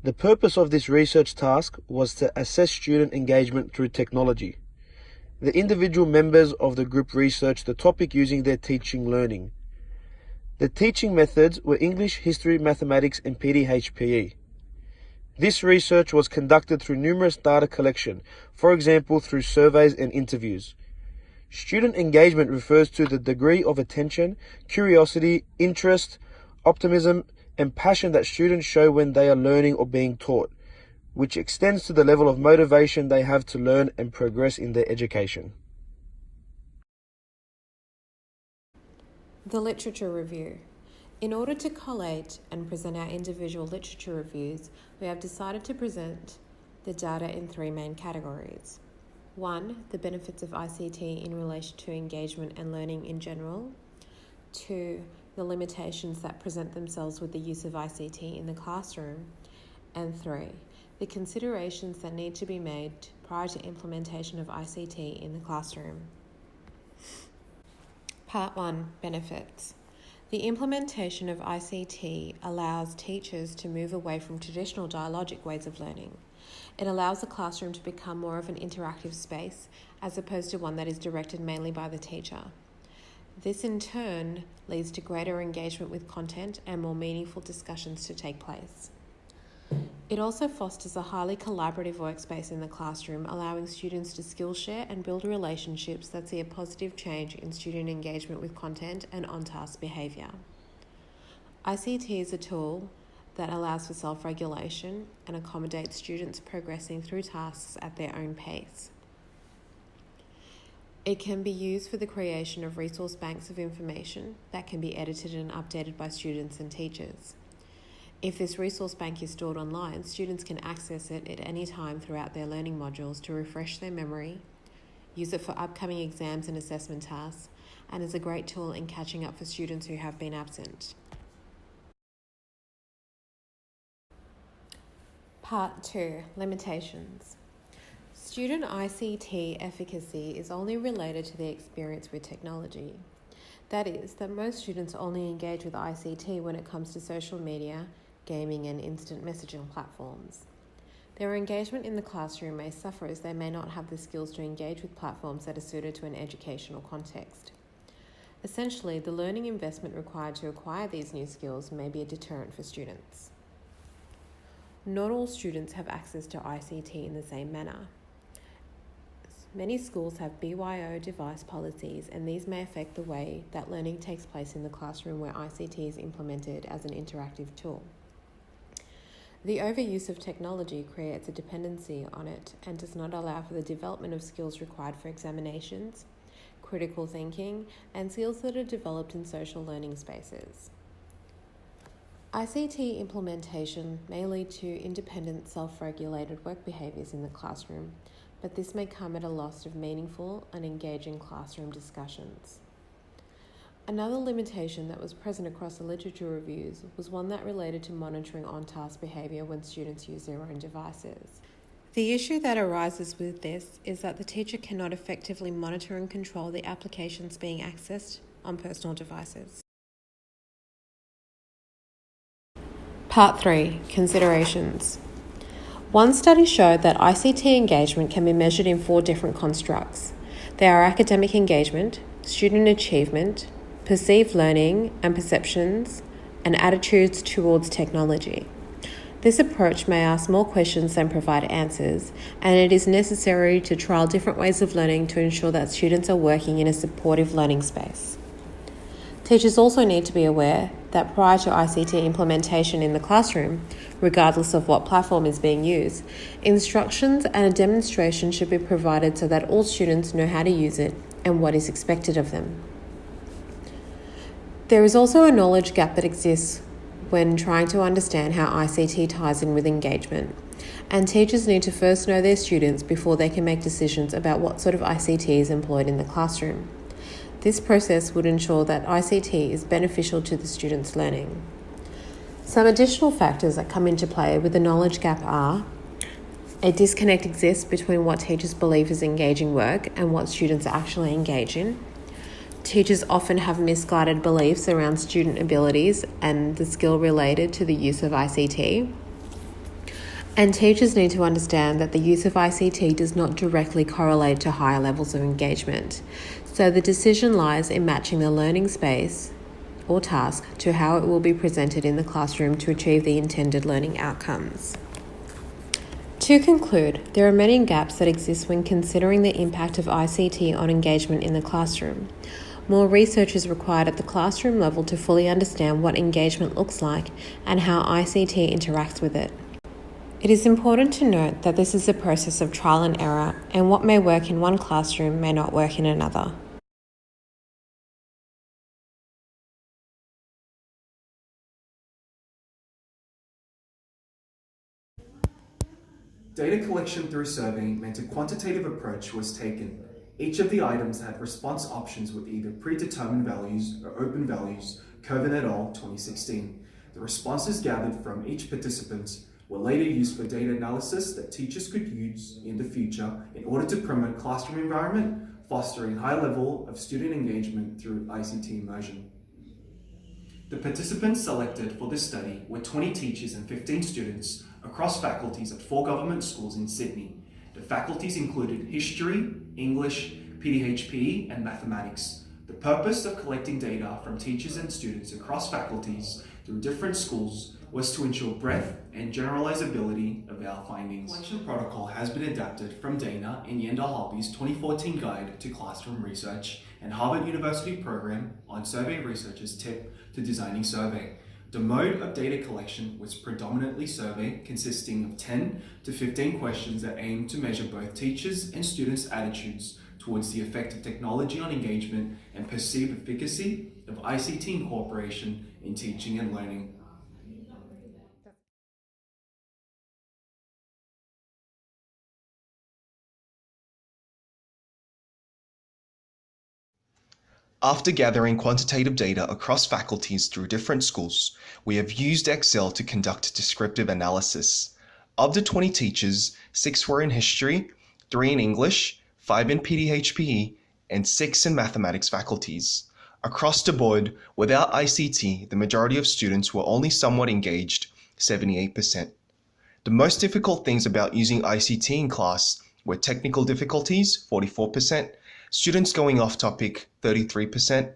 The purpose of this research task was to assess student engagement through technology. The individual members of the group researched the topic using their teaching learning. The teaching methods were English, History, Mathematics, and PDHPE. This research was conducted through numerous data collection, for example through surveys and interviews. Student engagement refers to the degree of attention, curiosity, interest, optimism, and passion that students show when they are learning or being taught, which extends to the level of motivation they have to learn and progress in their education. The literature review. In order to collate and present our individual literature reviews, we have decided to present the data in three main categories. 1. The benefits of ICT in relation to engagement and learning in general. 2. The limitations that present themselves with the use of ICT in the classroom. And 3. The considerations that need to be made prior to implementation of ICT in the classroom. Part 1. Benefits. The implementation of ICT allows teachers to move away from traditional dialogic ways of learning. It allows the classroom to become more of an interactive space as opposed to one that is directed mainly by the teacher. This in turn leads to greater engagement with content and more meaningful discussions to take place. It also fosters a highly collaborative workspace in the classroom, allowing students to skill share and build relationships that see a positive change in student engagement with content and on-task behaviour. ICT is a tool that allows for self-regulation and accommodates students progressing through tasks at their own pace. It can be used for the creation of resource banks of information that can be edited and updated by students and teachers. If this resource bank is stored online, students can access it at any time throughout their learning modules to refresh their memory, use it for upcoming exams and assessment tasks, and is a great tool in catching up for students who have been absent. Part 2. Limitations. Student ICT efficacy is only related to their experience with technology. That is, that most students only engage with ICT when it comes to social media, gaming, and instant messaging platforms. Their engagement in the classroom may suffer as they may not have the skills to engage with platforms that are suited to an educational context. Essentially, the learning investment required to acquire these new skills may be a deterrent for students. Not all students have access to ICT in the same manner. Many schools have BYO device policies, and these may affect the way that learning takes place in the classroom where ICT is implemented as an interactive tool. The overuse of technology creates a dependency on it and does not allow for the development of skills required for examinations, critical thinking, and skills that are developed in social learning spaces. ICT implementation may lead to independent, self-regulated work behaviours in the classroom, but this may come at a loss of meaningful and engaging classroom discussions. Another limitation that was present across the literature reviews was one that related to monitoring on-task behaviour when students use their own devices. The issue that arises with this is that the teacher cannot effectively monitor and control the applications being accessed on personal devices. Part 3. Considerations. One study showed that ICT engagement can be measured in 4 different constructs. They are academic engagement, student achievement, perceived learning and perceptions, and attitudes towards technology. This approach may ask more questions than provide answers, and it is necessary to trial different ways of learning to ensure that students are working in a supportive learning space. Teachers also need to be aware that prior to ICT implementation in the classroom, regardless of what platform is being used, instructions and a demonstration should be provided so that all students know how to use it and what is expected of them. There is also a knowledge gap that exists when trying to understand how ICT ties in with engagement, and teachers need to first know their students before they can make decisions about what sort of ICT is employed in the classroom. This process would ensure that ICT is beneficial to the students' learning. Some additional factors that come into play with the knowledge gap are: a disconnect exists between what teachers believe is engaging work and what students actually engage in. Teachers often have misguided beliefs around student abilities and the skill related to the use of ICT. And teachers need to understand that the use of ICT does not directly correlate to higher levels of engagement. So the decision lies in matching the learning space or task to how it will be presented in the classroom to achieve the intended learning outcomes. To conclude, there are many gaps that exist when considering the impact of ICT on engagement in the classroom. More research is required at the classroom level to fully understand what engagement looks like and how ICT interacts with it. It is important to note that this is a process of trial and error, and what may work in one classroom may not work in another. Data collection through surveying meant a quantitative approach was taken. Each of the items had response options with either predetermined values or open values, Coven et al. 2016. The responses gathered from each participant were later used for data analysis that teachers could use in the future in order to promote classroom environment, fostering high level of student engagement through ICT immersion. The participants selected for this study were 20 teachers and 15 students across faculties at 4 government schools in Sydney. The faculties included history, English, PDHPE, and mathematics. The purpose of collecting data from teachers and students across faculties through different schools was to ensure breadth and generalizability of our findings. The collection protocol has been adapted from Dana and Yendal Hoppy's 2014 Guide to Classroom Research and Harvard University program on survey researchers' tip to designing survey. The mode of data collection was predominantly survey, consisting of 10 to 15 questions that aimed to measure both teachers' and students' attitudes towards the effect of technology on engagement and perceived efficacy of ICT incorporation in teaching and learning. After gathering quantitative data across faculties through different schools, we have used Excel to conduct descriptive analysis. Of the 20 teachers, 6 were in history, 3 in English, 5 in PDHPE, and 6 in mathematics faculties. Across the board, without ICT, the majority of students were only somewhat engaged, 78%. The most difficult things about using ICT in class were technical difficulties, 44%, students going off topic, 33%,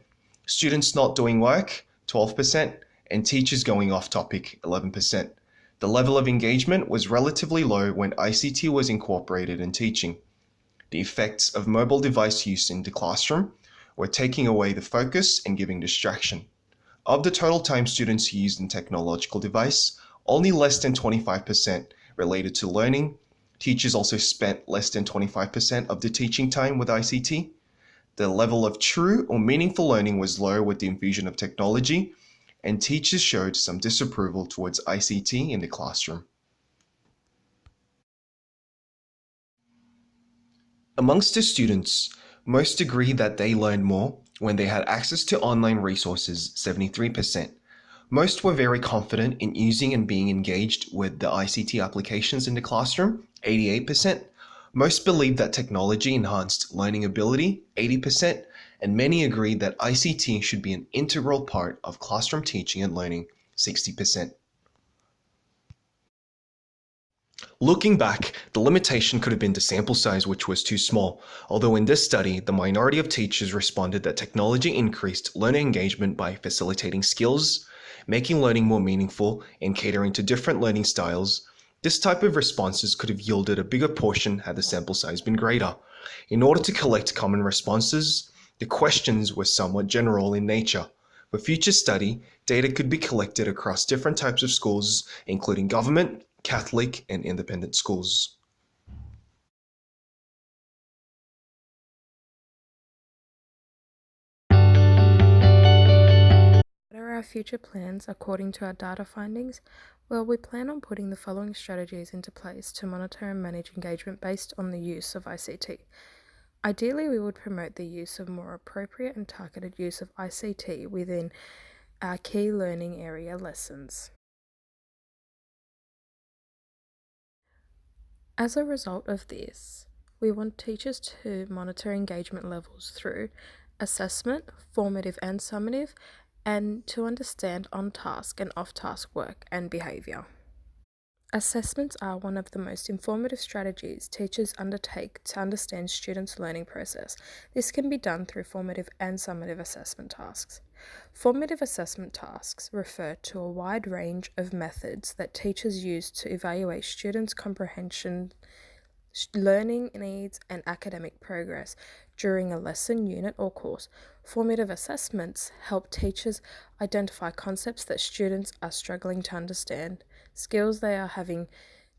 students not doing work, 12%, and teachers going off topic, 11%. The level of engagement was relatively low when ICT was incorporated in teaching. The effects of mobile device use in the classroom were taking away the focus and giving distraction. Of the total time students used in technological device, only less than 25% related to learning. Teachers also spent less than 25% of the teaching time with ICT. The level of true or meaningful learning was low with the infusion of technology, and teachers showed some disapproval towards ICT in the classroom. Amongst the students, most agree that they learned more when they had access to online resources, 73%. Most were very confident in using and being engaged with the ICT applications in the classroom, 88%. Most believed that technology enhanced learning ability, 80%, and many agreed that ICT should be an integral part of classroom teaching and learning, 60%. Looking back, the limitation could have been the sample size, which was too small, although in this study, the minority of teachers responded that technology increased learner engagement by facilitating skills, making learning more meaningful, and catering to different learning styles. This type of responses could have yielded a bigger portion had the sample size been greater. In order to collect common responses, the questions were somewhat general in nature. For future study, data could be collected across different types of schools, including government, Catholic, and independent schools. What are our future plans according to our data findings? Well, we plan on putting the following strategies into place to monitor and manage engagement based on the use of ICT. Ideally, we would promote the use of more appropriate and targeted use of ICT within our key learning area lessons. As a result of this, we want teachers to monitor engagement levels through assessment, formative and summative, and to understand on-task and off-task work and behaviour. Assessments are one of the most informative strategies teachers undertake to understand students' learning process. This can be done through formative and summative assessment tasks. Formative assessment tasks refer to a wide range of methods that teachers use to evaluate students' comprehension, learning needs, and academic progress during a lesson, unit, or course. Formative assessments help teachers identify concepts that students are struggling to understand, skills they are having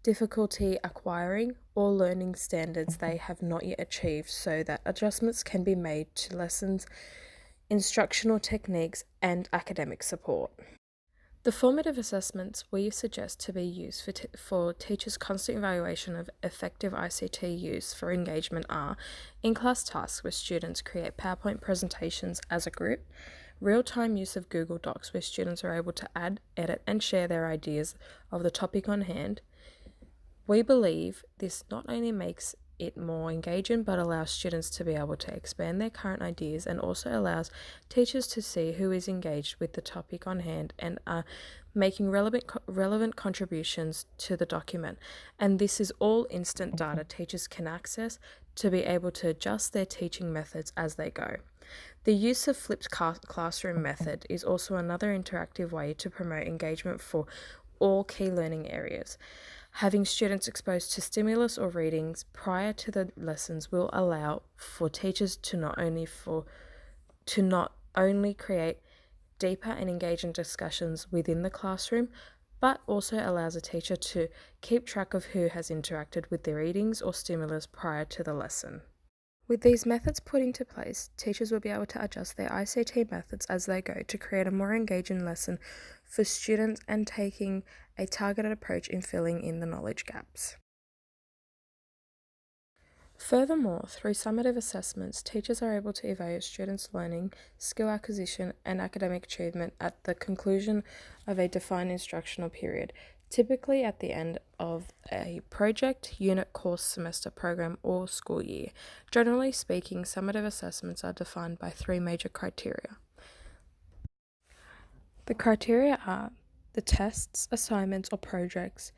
difficulty acquiring, or learning standards they have not yet achieved so that adjustments can be made to lessons, instructional techniques, and academic support. The formative assessments we suggest to be used for teachers' constant evaluation of effective ICT use for engagement are in-class tasks where students create PowerPoint presentations as a group, real-time use of Google Docs where students are able to add, edit, and share their ideas of the topic on hand. We believe this not only makes it more engaging but allows students to be able to expand their current ideas and also allows teachers to see who is engaged with the topic on hand and are making relevant contributions to the document. And this is all instant data teachers can access to be able to adjust their teaching methods as they go. The use of flipped classroom method is also another interactive way to promote engagement for all key learning areas. Having students exposed to stimulus or readings prior to the lessons will allow for teachers to not only create deeper and engaging discussions within the classroom, but also allows a teacher to keep track of who has interacted with the readings or stimulus prior to the lesson. With these methods put into place, teachers will be able to adjust their ICT methods as they go to create a more engaging lesson for students and taking a targeted approach in filling in the knowledge gaps. Furthermore, through summative assessments, teachers are able to evaluate students' learning, skill acquisition, and academic achievement at the conclusion of a defined instructional period, typically at the end of a project, unit, course, semester, program, or school year. Generally speaking, summative assessments are defined by three major criteria. The criteria are the tests, assignments, or projects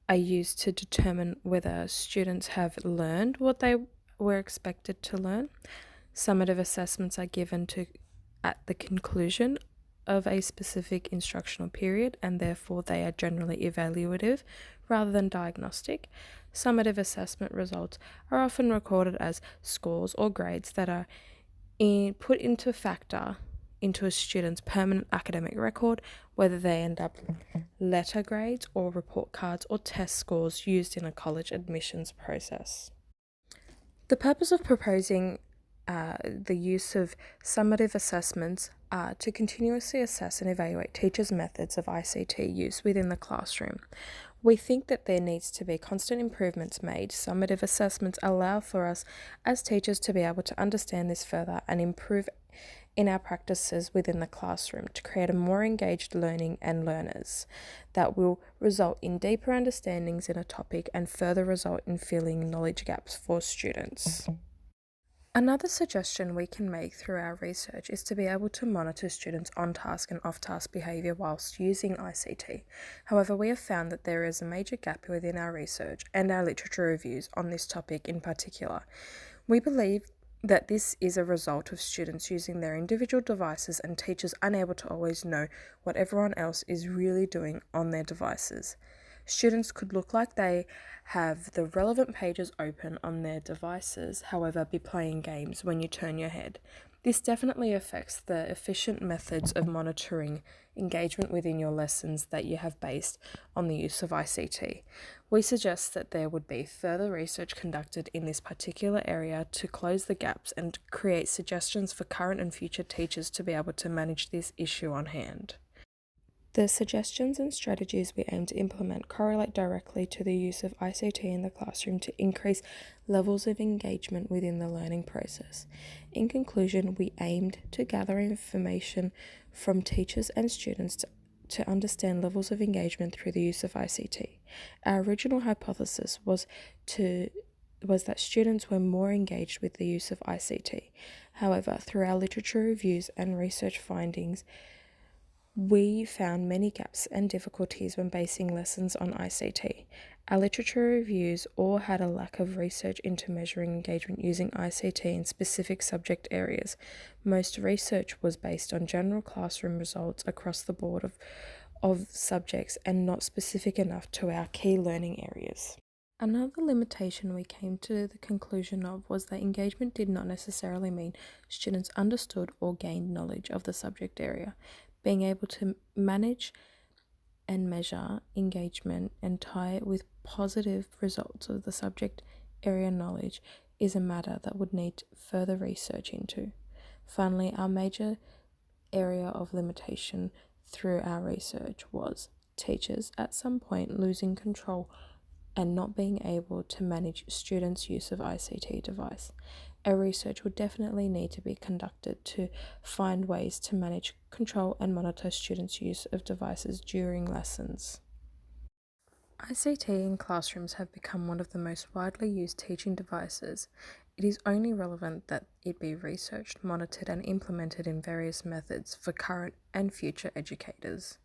are used to determine whether students have learned what they were expected to learn. Summative assessments are given at the conclusion of a specific instructional period, and therefore they are generally evaluative rather than diagnostic. Summative assessment results are often recorded as scores or grades that are put into factor into a student's permanent academic record, whether they end up letter grades or report cards or test scores used in a college admissions process. The purpose of proposing the use of summative assessments are to continuously assess and evaluate teachers' methods of ICT use within the classroom. We think that there needs to be constant improvements made. Summative assessments allow for us as teachers to be able to understand this further and improve in our practices within the classroom to create a more engaged learning and learners that will result in deeper understandings in a topic and further result in filling knowledge gaps for students. Another suggestion we can make through our research is to be able to monitor students' on-task and off-task behaviour whilst using ICT. However, we have found that there is a major gap within our research and our literature reviews on this topic in particular. We believe that this is a result of students using their individual devices and teachers unable to always know what everyone else is really doing on their devices. Students could look like they have the relevant pages open on their devices, however, be playing games when you turn your head. This definitely affects the efficient methods of monitoring engagement within your lessons that you have based on the use of ICT. We suggest that there would be further research conducted in this particular area to close the gaps and create suggestions for current and future teachers to be able to manage this issue on hand. The suggestions and strategies we aim to implement correlate directly to the use of ICT in the classroom to increase levels of engagement within the learning process. In conclusion, we aimed to gather information from teachers and students to understand levels of engagement through the use of ICT. Our original hypothesis was that students were more engaged with the use of ICT. However, through our literature reviews and research findings, We found many gaps and difficulties when basing lessons on ICT. Our literature reviews all had a lack of research into measuring engagement using ICT in specific subject areas. Most research was based on general classroom results across the board of subjects and not specific enough to our key learning areas. Another limitation we came to the conclusion of was that engagement did not necessarily mean students understood or gained knowledge of the subject area. Being able to manage and measure engagement and tie it with positive results of the subject area knowledge is a matter that would need further research into. Finally, our major area of limitation through our research was teachers at some point losing control and not being able to manage students' use of ICT device. A research would definitely need to be conducted to find ways to manage, control, and monitor students' use of devices during lessons. ICT in classrooms have become one of the most widely used teaching devices. It is only relevant that it be researched, monitored, and implemented in various methods for current and future educators.